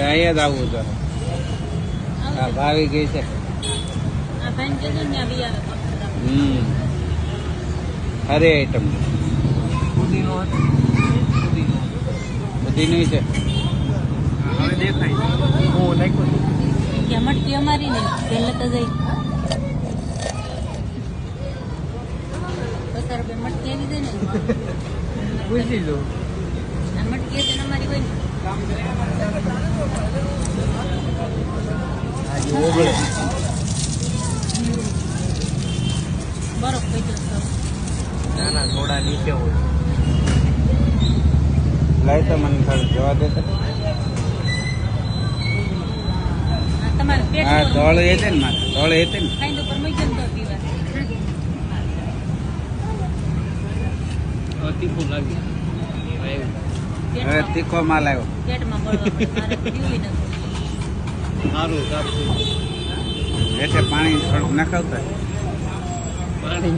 અહીંયા જ આવવું તો હા ભાવી ગઈ છે અરે આઈટમ બધી નહીં છે હવે દેખાય હું નાખ્યો મટકી અમારી ને પહેલે તો જઈ 50 રૂપિયા મટકી આવી જાય ને પૂછી લો આ મટકી છે ને અમારી હોય ને બરફ પૈસા ના ના થોડા નીચે હોય લાય તો મને થોડું જવા દેતા તમારે પેટ હા ધોળ એ છે ને મારે ધોળ એ છે ને ખાઈ તો પર મૂકી દો પીવા તીખું લાગ્યું હવે તીખો માલ આવ્યો પેટમાં બળવા પડે મારે પીવી નથી સારું સારું એટલે પાણી થોડુંક નખાવતા પાણી